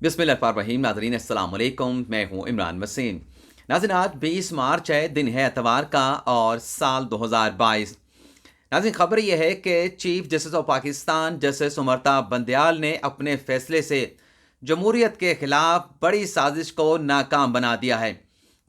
बिस्मिल्लाहिर्रहमानिर्रहीम। नाज़रीन अस्सलाम वालेकुम, मैं हूँ इमरान वसीम। नाज़रीन आज 20 मार्च है, दिन है एतवार का और साल 2022। नाज़रीन खबर यह है कि chief justice of Pakistan justice Umar Ata Bandial ने अपने फैसले से जमहूरियत के खिलाफ बड़ी साजिश को नाकाम बना दिया है।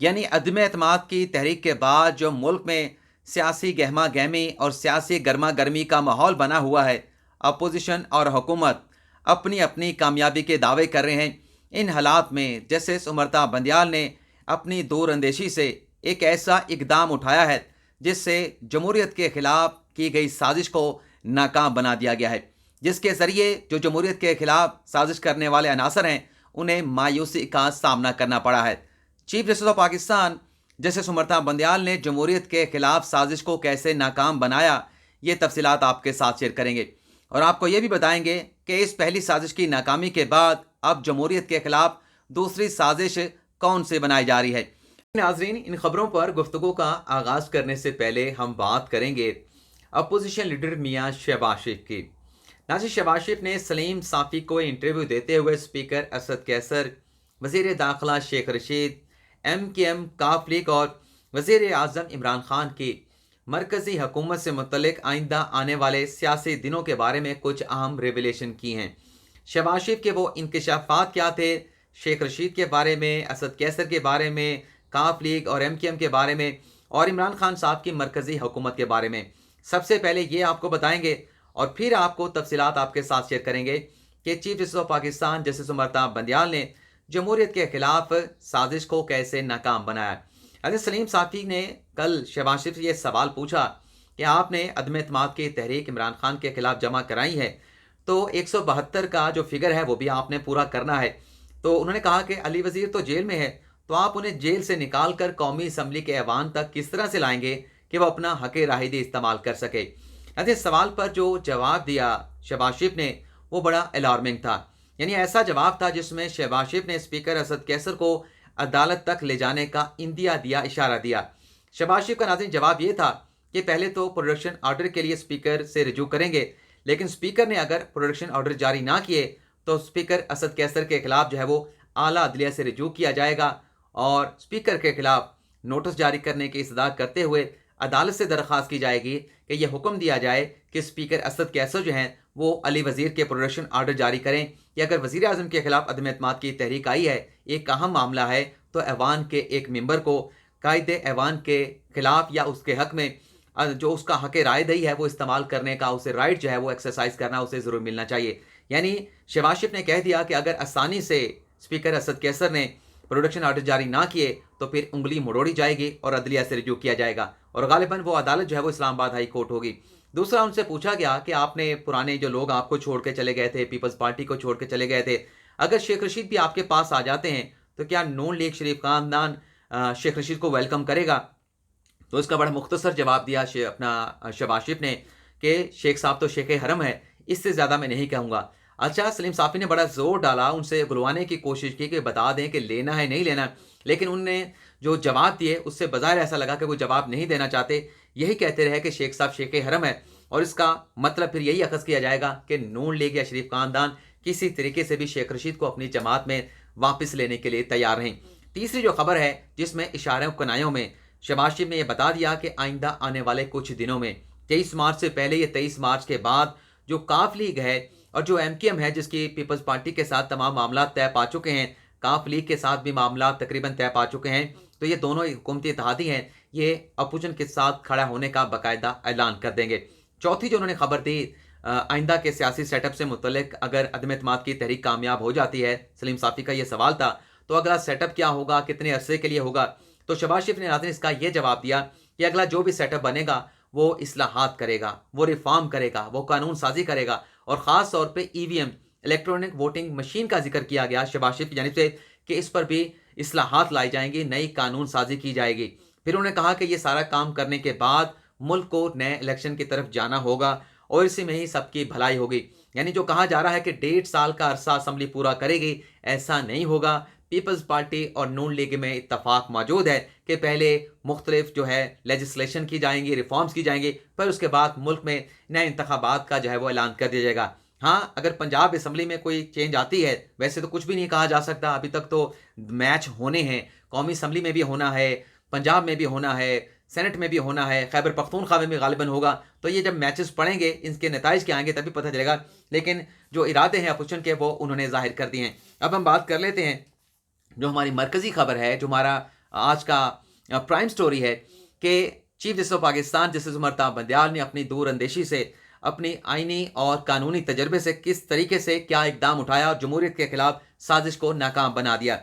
यानी अदम एतमाद की तहरीक के बाद जो मुल्क में सियासी गहमा गहमी और सियासी गर्मा गर्मी का माहौल बना हुआ है, अपोजिशन और हुकूमत अपनी अपनी कामयाबी के दावे कर रहे हैं। इन हालात में जस्टिस उमरता बंदयाल ने अपनी दूरअंदेशी से एक ऐसा इकदाम उठाया है जिससे जमहूरियत के खिलाफ की गई साजिश को नाकाम बना दिया गया है, जिसके ज़रिए जो जमहूरियत के खिलाफ साजिश करने वाले अनासर हैं उन्हें मायूसी का सामना करना पड़ा है। Chief justice of Pakistan justice Umar Ata Bandial ने जमहूरियत के खिलाफ साजिश को कैसे नाकाम बनाया, ये तफसीलात आपके साथ शेयर करेंगे और आपको ये भी बताएंगे कि इस पहली साजिश की नाकामी के बाद अब जमहूरियत के खिलाफ दूसरी साजिश कौन से बनाई जा रही है। नाजरीन, इन खबरों पर गुफ्तगू का आगाज़ करने से पहले हम बात करेंगे अपोजिशन लीडर मियाँ शहबाज शरीफ की। नाज़रीन, शहबाज शरीफ ने सलीम साफ़ी को इंटरव्यू देते हुए स्पीकर असद कैसर, वज़ीर दाखिला शेख रशीद, MKM काफ लीग और वज़ीर आज़म इमरान खान की मरकज़ी हुकूमत से मुतल्लिक आइंदा आने वाले सियासी दिनों के बारे में कुछ अहम रेवलेशन की हैं। शहबाज शरीफ के वो इंकशाफात क्या थे, शेख रशीद के बारे में, असद कैसर के बारे में, काफ लीग और MKM के बारे में और इमरान खान साहब की मरकज़ी हुकूमत के बारे में। सबसे पहले ये आपको बताएंगे और फिर आपको तफसीलात आपके साथ शेयर करेंगे कि chief justice of Pakistan justice Umar Ata Bandial ने जमहूरियत के खिलाफ साजिश को कैसे नाकाम बनाया। अगर सलीम साफ़ी ने कल शहबाज शरीफ से ये सवाल पूछा कि आपने अदम एतमाद की तहरीक इमरान खान के खिलाफ जमा कराई है तो 172 का जो फिगर है वो भी आपने पूरा करना है। तो उन्होंने कहा कि अली वज़ीर तो जेल में है, तो आप उन्हें जेल से निकाल कर कौमी असम्बली के ऐवान तक किस तरह से लाएंगे कि वह अपना हक़ राहिदी इस्तेमाल कर सके। इस सवाल पर जो जवाब दिया शहबाज शरीफ ने वो बड़ा अलार्मिंग था। यानी ऐसा जवाब था जिसमें शहबाज शरीफ ने स्पीकर असद कैसर को अदालत तक ले जाने का इंदिया दिया, इशारा दिया। शहबाज शरीफ का नाज़रीन जवाब ये था कि पहले तो प्रोडक्शन ऑर्डर के लिए स्पीकर से रजू करेंगे, लेकिन स्पीकर ने अगर प्रोडक्शन ऑर्डर जारी ना किए तो स्पीकर असद कैसर के खिलाफ जो है वो आला अदलिया से रजू किया जाएगा और स्पीकर के खिलाफ नोटिस जारी करने की इस्तदा करते हुए अदालत से दरख्वास्त की जाएगी कि यह हुक्म दिया जाए कि स्पीकर असद कैसर जो हैं वो अली वज़ीर के प्रोडक्शन ऑर्डर जारी करें कि अगर वज़ीर आज़म के खिलाफ अदम एतमाद की तहरीक आई है, एक अहम मामला है, तो ऐवान के एक मेंबर को कायदे ऐवान के खिलाफ या उसके हक़ में जो उसका हक़ राय दही है वो इस्तेमाल करने का उसे राइट जो है वो एक्सरसाइज करना उसे ज़रूर मिलना चाहिए। यानी शहबाज शरीफ ने कह दिया कि अगर आसानी से स्पीकर असद कैसर ने प्रोडक्शन ऑर्डर जारी ना किए तो फिर उंगली मोड़ी जाएगी और अदलिया से रजू किया जाएगा और गालिबन वो अदालत जो है वो इस्लामाबाद हाई कोर्ट होगी। दूसरा, उनसे पूछा गया कि आपने पुराने जो लोग आपको छोड़ के चले गए थे, पीपल्स पार्टी को छोड़ के चले गए थे, अगर शेख रशीद भी आपके पास आ जाते हैं तो क्या नून लीग शरीफ खानदान शेख रशीद को वेलकम करेगा। तो इसका बड़ा मुख्तसर जवाब दिया अपना शहबाज शरीफ ने कि शेख साहब तो शेख हरम है, इससे ज़्यादा मैं नहीं कहूँगा। अच्छा, सलीम साफ़ी ने बड़ा ज़ोर डाला, उनसे गुलवाने की कोशिश की कि बता दें कि लेना है नहीं लेना, लेकिन उनने जो जवाब दिए उससे बज़ाहिर ऐसा लगा कि वो जवाब नहीं देना चाहते। यही कहते रहे कि शेख साहब शेख हरम है और इसका मतलब फिर यही अखज़ किया जाएगा कि नून लीग या शरीफ खानदान किसी तरीके से भी शेख रशीद को अपनी जमात में वापस लेने के लिए तैयार रहें। तीसरी जो खबर है जिसमें इशारों कनायों में शहबाज शरीफ ने यह बता दिया कि आइंदा आने वाले कुछ दिनों में 23 मार्च से पहले या 23 मार्च के बाद जो काफ लीग है और जो MKM है जिसकी पीपल्स पार्टी के साथ तमाम मामला तय पा चुके हैं, काफ लीग के साथ भी मामला तकरीबन तय पा चुके हैं, तो ये दोनों हुकूमती इत्तेहादी हैं, ये अपोजिशन के साथ खड़ा होने का बाकायदा ऐलान कर देंगे। चौथी जो उन्होंने खबर दी आइंदा के सियासी सेटअप से मुतल्लिक, अगर अदम एतमाद की तहरीक कामयाब हो जाती है, सलीम साफ़ी का ये सवाल था, तो अगला सेटअप क्या होगा, कितने अरसे के लिए होगा। तो शहबाज शरीफ ने नाज़रीन इसका ये जवाब दिया कि अगला जो भी सेटअप बनेगा वो इस्लाहात करेगा, वो रिफॉर्म करेगा, वो कानून साजी करेगा और ख़ास तौर पे EVM इलेक्ट्रॉनिक वोटिंग मशीन का जिक्र किया गया शहबाज शरीफ की जानिब से कि इस पर भी इस्लाहात लाई जाएंगी, नई कानून साजी की जाएगी। फिर उन्होंने कहा कि ये सारा काम करने के बाद मुल्क को नए इलेक्शन की तरफ जाना होगा और इसी में ही सबकी भलाई होगी। यानी जो कहा जा रहा है कि 1.5 साल का अरसा असम्बली पूरा करेगी, ऐसा नहीं होगा। पीपल्स पार्टी और नून लीग में इत्तफाक मौजूद है कि पहले मुख्तलिफ जो है लेजिस्लेशन की जाएंगी, रिफॉर्म्स की जाएंगी, फिर उसके बाद मुल्क में नए इंतखाबात का जो है वो ऐलान कर दिया जाएगा। हाँ, अगर पंजाब असम्बली में कोई चेंज आती है, वैसे तो कुछ भी नहीं कहा जा सकता, अभी तक तो मैच होने हैं, कौमी असम्बली में भी होना है, पंजाब में भी होना है, सेनेट में भी होना है, खैबर पख्तूनख्वा में भी गालिबन होगा। तो ये जब मैचेस पड़ेंगे, इनके नताइज क्या आएंगे तभी पता चलेगा। लेकिन जो इरादे हैं अपोजिशन के, वो उन्होंने जाहिर कर दिए हैं। अब हम बात कर लेते हैं जो हमारी मरकज़ी खबर है, जो हमारा आज का प्राइम स्टोरी है कि chief justice of Pakistan justice Umar Ata Bandial ने अपनी दूर अंदेशी से, अपनी आइनी और कानूनी तजर्बे से किस तरीके से क्या इकदाम उठाया और जमहूरियत के खिलाफ साजिश को नाकाम बना दिया।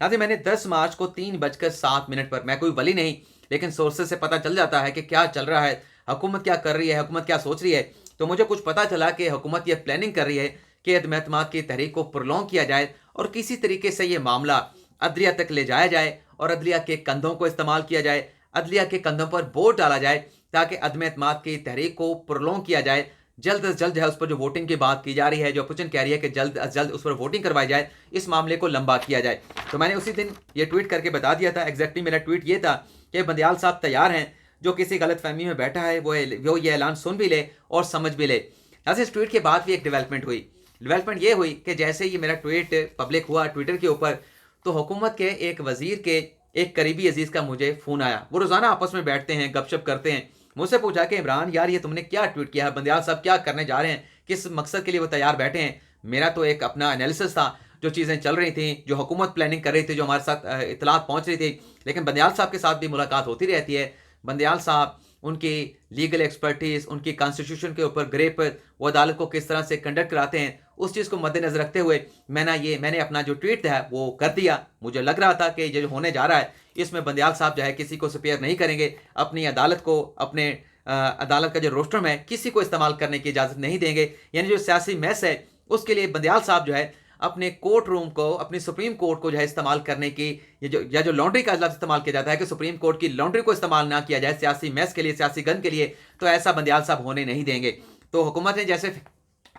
नाज़रीन, मैंने 10 मार्च को 3:07 पर, मैं कोई वली नहीं, लेकिन सोर्सेज से पता चल जाता है कि क्या चल रहा है, हुकूमत क्या कर रही है, हुकूमत क्या सोच रही है। तो मुझे कुछ पता चला कि हुकूमत ये प्लानिंग कर रही है कि अदम-ए-एतमाद की तहरीक को प्रलॉन्ग किया जाए और किसी तरीके से ये मामला अदलिया तक ले जाया जाए और अदलिया के कंधों को इस्तेमाल किया जाए, अदलिया के कंधों पर बोझ डाला जाए ताकि अदम-ए-एतमाद की तहरीक को प्रलॉन्ग किया जाए। जल्द अज जल्द जो है उस पर जो वोटिंग की बात की जा रही है, जो अपोजिशन कह रही है कि जल्द अज जल्द उस पर वोटिंग करवाई जाए, इस मामले को लंबा किया जाए। तो मैंने उसी दिन ये ट्वीट करके बता दिया था। एग्जैक्टली मेरा ट्वीट ये था कि बंदयाल साहब तैयार हैं, जो किसी गलत फहमी में बैठा है वो ये ऐलान सुन भी ले और समझ भी ले। ऐसे इस ट्वीट के बाद भी एक डेवलपमेंट हुई। डेवलपमेंट ये हुई कि जैसे ही मेरा ट्वीट पब्लिक हुआ ट्विटर के ऊपर, तो हुकूमत के एक वजीर के एक करीबी अजीज़ का मुझे फ़ोन आया। वो रोज़ाना आपस में बैठते हैं, गपशप करते हैं। मुझसे पूछा कि इमरान यार, ये तुमने क्या ट्वीट किया है, बंदयाल साहब क्या करने जा रहे हैं, किस मकसद के लिए वो तैयार बैठे हैं। मेरा तो एक अपना एनालिसिस था, जो चीज़ें चल रही थी, जो हुकूमत प्लानिंग कर रही थी, जो हमारे साथ इतलात पहुँच रही थी। लेकिन बंदयाल साहब के साथ भी मुलाकात होती रहती है। बंदयाल साहब, उनकी लीगल एक्सपर्टीज़, उनकी कॉन्स्टिट्यूशन के ऊपर ग्रेप, वो अदालत को किस तरह से कंडक्ट कराते हैं, उस चीज़ को मद्देनज़र रखते हुए मैंने अपना जो ट्वीट है वो कर दिया। मुझे लग रहा था कि ये जो होने जा रहा है, इसमें बंदयाल साहब जो है किसी को स्पेयर नहीं करेंगे, अपनी अदालत को, अपने अदालत का जो रोस्ट्रम है, किसी को इस्तेमाल करने की इजाज़त नहीं देंगे। यानी जो सियासी मैस है, उसके लिए बंदयाल साहब जो है अपने कोर्ट रूम को, अपनी सुप्रीम कोर्ट को जो है इस्तेमाल करने की, ये जो लॉन्ड्री का लफ्ज़ इस्तेमाल किया जाता है कि सुप्रीम कोर्ट की लॉन्ड्री को इस्तेमाल ना किया जाए सियासी मैस के लिए, सियासी गन के लिए, तो ऐसा बंदयाल साहब होने नहीं देंगे। तो हुकूमत ने जैसे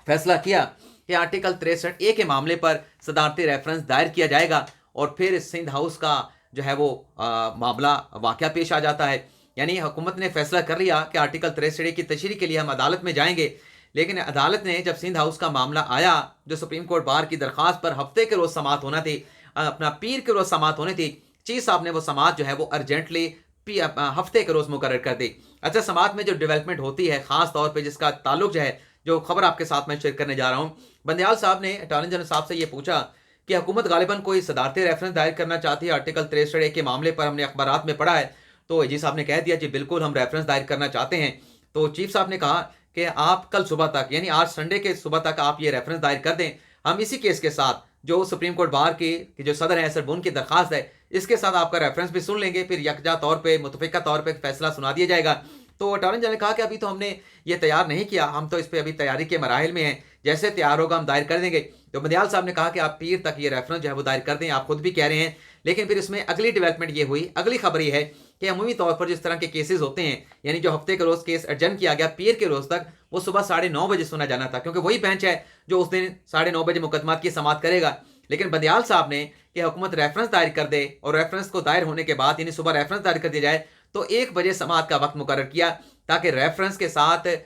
फैसला किया कि आर्टिकल 63A के मामले पर सदारती रेफरेंस दायर किया जाएगा और फिर सिंध हाउस का जो है वो मामला वाक़या पेश आ जाता है। यानी हुकूमत ने फैसला कर लिया कि आर्टिकल 63A की तशरीह के लिए हम अदालत में जाएंगे। लेकिन अदालत ने जब सिंध हाउस का मामला आया, जो सुप्रीम कोर्ट बार की दरख्वास्त पर हफ्ते के रोज़ समाअत होना थी, अपना पीर के रोज़ समाअत होनी थी, चीफ साहब ने वो समाअत जो है वो अर्जेंटली हफ्ते के रोज़ मुकर्रर कर दी। अच्छा, समाअत में जो डेवलपमेंट होती है, ख़ास तौर पर जिसका ताल्लुक जो है, जो खबर आपके साथ में शेयर करने जा रहा हूँ, बंदयाल साहब ने अटॉर्नी जनरल साहब से ये पूछा कि हुकूमत गालिबन कोई सदारती रेफरेंस दायर करना चाहती है आर्टिकल 63A के मामले पर, हमने अखबारात में पढ़ा है। तो जी साहब ने कह दिया जी बिल्कुल हम रेफरेंस दायर करना चाहते हैं। तो चीफ साहब ने कहा कि आप कल सुबह तक, यानी आज संडे के सुबह तक आप ये रेफरेंस दायर कर दें। हम इसी केस के साथ, जो सुप्रीम कोर्ट बार की जो सदर है सरबून की दरख्वास्त है, इसके साथ आपका रेफरेंस भी सुन लेंगे, फिर यकजा तौर पर, मुतफिका तौर पर फैसला सुना दिया जाएगा। तो अटॉर्नी जनरल ने कहा कि अभी तो हमने ये तैयार नहीं किया, हम तो इस पर अभी तैयारी के मराहिल में हैं, जैसे तैयार होगा हम दायर कर देंगे। तो बंदयाल साहब ने कहा कि आप पीर तक ये रेफरेंस जो है वो दायर कर दें, आप खुद भी कह रहे हैं। लेकिन फिर इसमें अगली डेवलपमेंट ये हुई, अगली खबर ये है कि अमूमी तौर पर जिस तरह के केसेस होते हैं, यानी जो हफ्ते के रोज़ केस एडजर्न किया गया पीर के रोज़ तक, वो सुबह 9:30 बजे सुना जाना था, क्योंकि वही बेंच है जो उस दिन 9:30 बजे मुकदमात की समाअत करेगा। लेकिन बंदयाल साहब ने कि हुकूमत रेफरेंस दायर कर दे और रेफरेंस को दायर होने के बाद, यानी सुबह रेफरेंस दायर कर दिया जाए, तो 1 बजे समाअत का वक्त मुकर्रर किया, ताकि रेफरेंस के साथ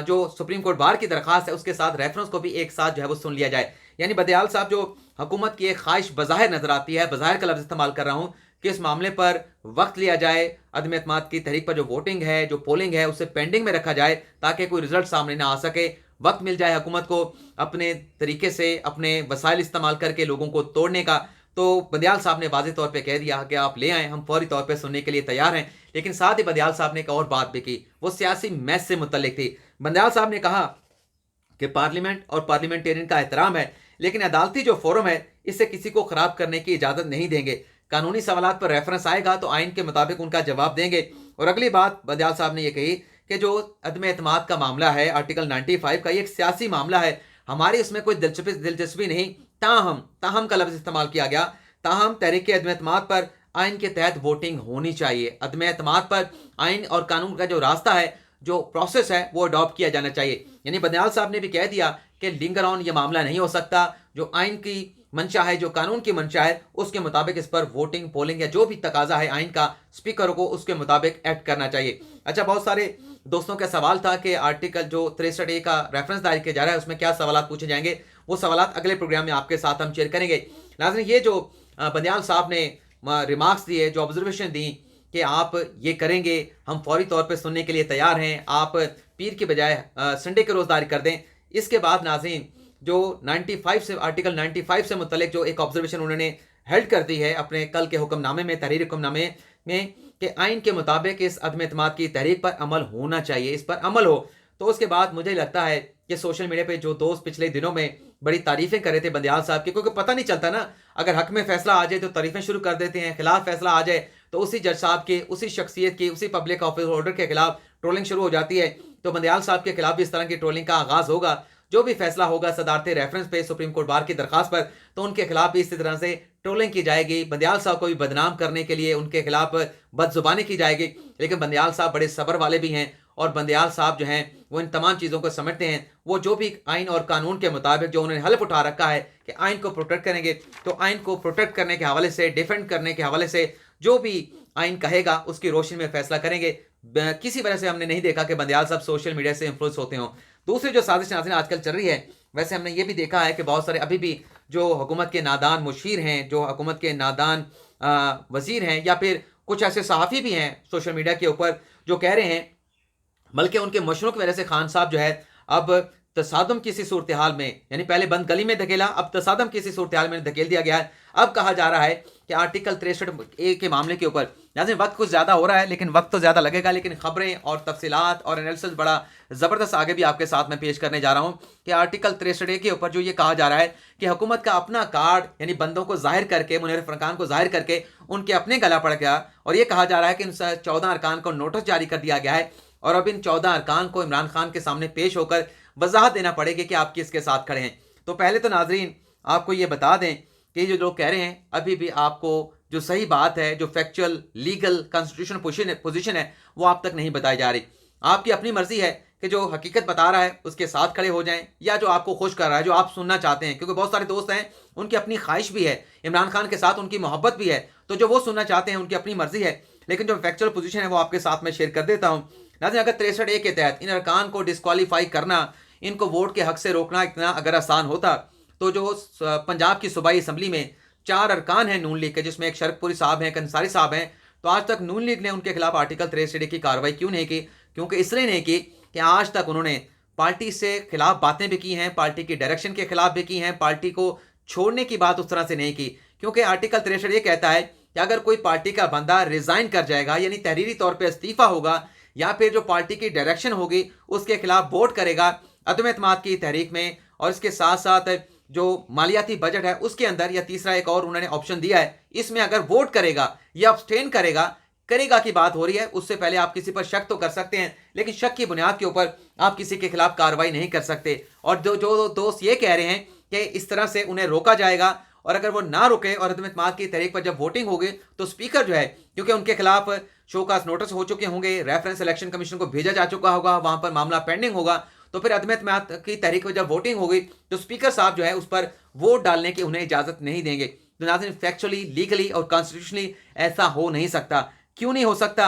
जो सुप्रीम कोर्ट बार की दरख्वास्त है उसके साथ रेफरेंस को भी एक साथ जो है वो सुन लिया जाए। यानी बंदयाल साहब, जो हुकूमत की एक ख्वाहिश बज़ाहिर नजर आती है, बज़ाहिर का लफ्ज़ इस्तेमाल कर रहा हूँ, कि इस मामले पर वक्त लिया जाए, अदम एतमाद की तहरीक पर जो वोटिंग है, जो पोलिंग है, उसे पेंडिंग में रखा जाए ताकि कोई रिजल्ट सामने ना आ सके, वक्त मिल जाए हुकूमत को अपने तरीके से, अपने वसाइल इस्तेमाल करके लोगों को तोड़ने का। तो बंदयाल साहब ने वाज़ेह तौर पे कह दिया कि आप ले आएँ, हम फौरी तौर पे सुनने के लिए तैयार हैं। लेकिन साथ ही बंदयाल साहब ने एक और बात भी की, वो सियासी मैच से मुतल्लिक थी। बंदयाल साहब ने कहा कि पार्लियामेंट और पार्लियामेंटेरियन का एहतराम है, लेकिन अदालती जो फोरम है, इसे किसी को ख़राब करने की इजाज़त नहीं देंगे। कानूनी सवालात पर रेफरेंस आएगा तो आइन के मुताबिक उनका जवाब देंगे। और अगली बात बंदयाल साहब ने यह कही कि जो अदम एतमाद का मामला है, आर्टिकल 95 का, ये एक सियासी मामला है, हमारी उसमें कोई दिलचस्पी नहीं। ताहम का लफ्ज़ इस्तेमाल किया गया। ताहम तहरीक अदम एतमाद पर आइन के तहत वोटिंग होनी चाहिए। अदम एतमाद पर आइन और कानून का जो रास्ता है, जो प्रोसेस है, वो अडॉप्ट किया जाना चाहिए। यानी बंदयाल साहब ने भी कह दिया कि लिंगर ऑन ये मामला नहीं हो सकता। जो आइन की मंशा है, जो कानून की मंशा है, उसके मुताबिक इस पर वोटिंग, पोलिंग या जो भी तकाजा है आइन का, स्पीकर को उसके मुताबिक एक्ट करना चाहिए। अच्छा, बहुत सारे दोस्तों का सवाल था कि आर्टिकल जो 63A का रेफरेंस दायर किया जा रहा है उसमें क्या सवाल पूछे जाएंगे, वो सवाल अगले प्रोग्राम में आपके साथ हम शेयर करेंगे। नाज़रीन, ये जो बंदियाल साहब ने रिमार्क्स दिए, जो ऑब्जर्वेशन दी कि आप ये करेंगे, हम फौरी तौर पे सुनने के लिए तैयार हैं, आप पीर के बजाय संडे के रोज़ दायर कर दें। इसके बाद नाज़रीन जो 95 से आर्टिकल 95 से मुतल्लिक जो एक ऑब्जर्वेशन उन्होंने हेल्ड कर दी है अपने कल के हुक्मनामे में, तहरीर हुक्मनामे में, कि आइन के मुताबिक इस अदम एतमाद की तहरीक पर अमल होना चाहिए, इस पर अमल हो। तो उसके बाद मुझे लगता है कि सोशल मीडिया पे जो दोस्त पिछले दिनों में बड़ी तारीफ़ें कर रहे थे बंदियाल साहब की, क्योंकि पता नहीं चलता ना, अगर हक में फैसला आ जाए तो तारीफ़ें शुरू कर देते हैं, खिलाफ फैसला आ जाए तो उसी जज साहब के, उसी शख्सियत की, उसी पब्लिक ऑफिस होल्डर के खिलाफ ट्रोलिंग शुरू हो जाती है। तो बंदियाल साहब के खिलाफ भी इस तरह की ट्रोलिंग का आगाज़ होगा। जो भी फैसला होगा सदारती रेफरेंस पे सुप्रीम कोर्ट बार की दरखास्त पर, तो उनके खिलाफ भी इसी तरह से ट्रोलिंग की जाएगी, बंदियाल साहब को भी बदनाम करने के लिए उनके खिलाफ बदजुबानी की जाएगी। लेकिन बंदियाल साहब बड़े सब्र वाले भी हैं, और बंदियाल साहब जो हैं वो इन तमाम चीज़ों को समझते हैं। वो जो भी आइन और कानून के मुताबिक जो उन्होंने हल्फ उठा रखा है कि आइन को प्रोटेक्ट करेंगे, तो आइन को प्रोटेक्ट करने के हवाले से, डिफेंड करने के हवाले से जो भी आइन कहेगा उसकी रोशनी में फैसला करेंगे। किसी वजह से हमने नहीं देखा कि बंदियाल साहब सोशल मीडिया से इन्फ्लुएंस होते हों। दूसरी जो साजिश नाज़रीन आजकल चल रही है, वैसे हमने ये भी देखा है कि बहुत सारे अभी भी जो हुकूमत के नादान मुशीर हैं, जो हुकूमत के नादान वज़ीर हैं, या फिर कुछ ऐसे सहाफ़ी भी हैं सोशल मीडिया के ऊपर जो कह रहे हैं, बल्कि उनके मशरों की वजह से खान साहब जो है अब तसादम किसी सूरत हाल में, यानी पहले बंद गली में धकेला, अब तसादम किसी सूरत हाल में धकेल दिया गया है। अब कहा जा रहा है कि आर्टिकल 63A के मामले के ऊपर नाज़रीन वक्त कुछ ज़्यादा हो रहा है, लेकिन वक्त तो ज़्यादा लगेगा, लेकिन खबरें और तफसीलात और एनालिसिस बड़ा ज़बरदस्त आगे भी आपके साथ में पेश करने जा रहा हूँ कि आर्टिकल 63A के ऊपर जो ये कहा जा रहा है कि हुकूमत का अपना कार्ड, यानी बंदों को जाहिर करके, मुनव्वर फरकान को जाहिर करके उनके अपने गला पड़ गया, और ये कहा जा रहा है कि इन 14 अरकान को नोटिस जारी कर दिया गया है, और अब इन 14 अरकान को इमरान खान के सामने पेश होकर वजाहत देना पड़ेगी कि आप किसके साथ खड़े हैं। तो पहले तो नाजरीन आपको ये बता दें कि जो लोग कह रहे हैं, अभी भी आपको जो सही बात है, जो फैक्चुअल लीगल कॉन्स्टिट्यूशनल पोजीशन है, वो आप तक नहीं बताई जा रही। आपकी अपनी मर्जी है कि जो हकीकत बता रहा है उसके साथ खड़े हो जाएं, या जो आपको खुश कर रहा है, जो आप सुनना चाहते हैं, क्योंकि बहुत सारे दोस्त हैं उनकी अपनी ख्वाहिश भी है, इमरान खान के साथ उनकी मोहब्बत भी है, तो जो वो सुनना चाहते हैं उनकी अपनी मर्जी है। लेकिन जो फैक्चुअल पोजीशन है वो आपके साथ में शेयर कर देता हूँ। नाज़रीन, अगर 63A के तहत इन अरकान को डिस्क्वालीफाई करना, इनको वोट के हक से रोकना इतना अगर आसान होता, तो जो पंजाब की सूबाई असम्बली में 4 अरकान हैं नून लीग के, जिसमें एक शरकपुरी साहब हैं, एक अंसारी साहब हैं, तो आज तक नून लीग ने उनके खिलाफ आर्टिकल 63A की कार्रवाई क्यों नहीं की? क्योंकि इसलिए नहीं की कि आज तक उन्होंने पार्टी से खिलाफ बातें भी की हैं, पार्टी की डायरेक्शन के खिलाफ भी की हैं, पार्टी को छोड़ने की बात उस तरह से नहीं की। क्योंकि आर्टिकल 63 ये कहता है कि अगर कोई पार्टी का बंदा रिजाइन कर जाएगा, यानी तहरीरी तौर पर इस्तीफा होगा, या फिर जो पार्टी की डायरेक्शन होगी उसके खिलाफ वोट करेगा अदम एतमाद की तहरीक में, और इसके साथ साथ जो मालियाती बजट है उसके अंदर, या तीसरा एक और उन्होंने ऑप्शन दिया है, इसमें अगर वोट करेगा या अब्सटेन करेगा की बात हो रही है। उससे पहले आप किसी पर शक तो कर सकते हैं, लेकिन शक की बुनियाद के ऊपर आप किसी के खिलाफ कार्रवाई नहीं कर सकते। और जो दोस्त ये कह रहे हैं कि इस तरह से उन्हें रोका जाएगा, और अगर वो ना रुके और अदम एतमाद की तहरीक पर जब वोटिंग होगी तो स्पीकर जो है, क्योंकि उनके खिलाफ शोकास नोटिस हो चुके होंगे, रेफरेंस इलेक्शन कमीशन को भेजा जा चुका होगा, वहां पर मामला पेंडिंग होगा, तो फिर अदम एतमाद की तहरीक पर जब वोटिंग होगी तो स्पीकर साहब जो है उस पर वोट डालने की उन्हें इजाजत नहीं देंगे। तो नाज़रीन, फैक्चुअली, लीगली और कॉन्स्टिट्यूशनली ऐसा हो नहीं सकता। क्यों नहीं हो सकता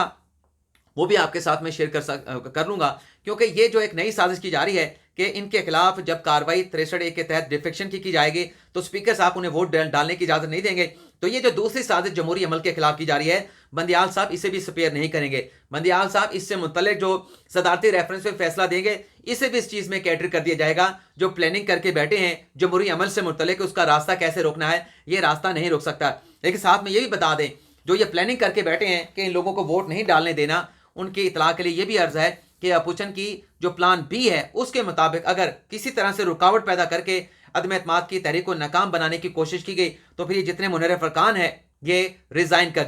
वो भी आपके साथ में शेयर कर लूंगा, क्योंकि ये जो एक नई साजिश की जा रही है कि इनके खिलाफ जब कार्रवाई 63A के तहत डिफेक्शन की जाएगी तो स्पीकर साहब उन्हें वोट डालने की इजाजत नहीं देंगे। तो ये जो दूसरी साजिश जमहूरी अमल के खिलाफ की जा रही है, बंदियाल साहब इसे भी स्पेयर नहीं करेंगे। बंदियाल साहब इससे मुतल्लिक जो सदारती रेफरेंस पे फैसला देंगे, इसे भी इस चीज़ में कैटर कर दिया जाएगा। जो प्लानिंग करके बैठे हैं जमहूरी अमल से मुतल्लिक, उसका रास्ता कैसे रोकना है, ये रास्ता नहीं रोक सकता। लेकिन साथ में ये भी बता दें, जो ये प्लानिंग करके बैठे हैं कि इन लोगों को वोट नहीं डालने देना, उनकी इतला के लिए ये भी अर्ज है कि अपोजिशन की जो प्लान बी है उसके मुताबिक अगर किसी तरह से रुकावट पैदा करके अदम एतमाद की तहरीक को नाकाम बनाने की कोशिश की गई, तो फिर ये जितने मुनव्वर फरकान है ये रिजाइन कर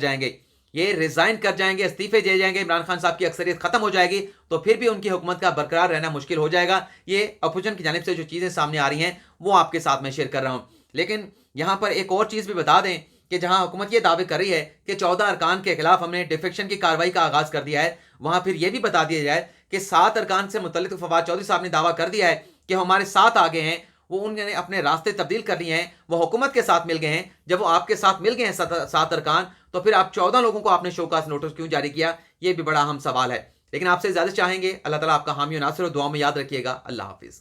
जाएंगे, इस्तीफे दे जाएंगे, इमरान खान साहब की अक्सरियत खत्म हो जाएगी, तो फिर भी उनकी हुकूमत का बरकरार रहना मुश्किल हो जाएगा। ये अपोजिशन की जानिब से जो चीज़ें सामने आ रही हैं वो आपके साथ में शेयर कर रहा हूँ। लेकिन यहाँ पर एक और चीज़ भी बता दें कि जहां हुकूमत ये दावे कर रही है कि 14 अरकान के खिलाफ हमने डिफेक्शन की कार्रवाई का आगाज कर दिया है, वहां फिर यह भी बता दिया जाए कि 7 अरकान से मुतल्लिक फवाद चौधरी साहब ने दावा कर दिया है कि हमारे साथ आगे हैं, वो उन्होंने अपने रास्ते तब्दील कर लिए हैं, वो हुकूमत के साथ मिल गए हैं। जब वो आपके साथ मिल गए हैं 7 अरकान, तो फिर आप 14 लोगों को आपने शोकास नोटिस क्यों जारी किया, ये भी बड़ा अहम सवाल है। لیکن آپ سے اجازت چاہیں گے. اللہ تعالیٰ آپ کا حامی و ناصر و دعا میں یاد رکھیے گا. اللہ حافظ.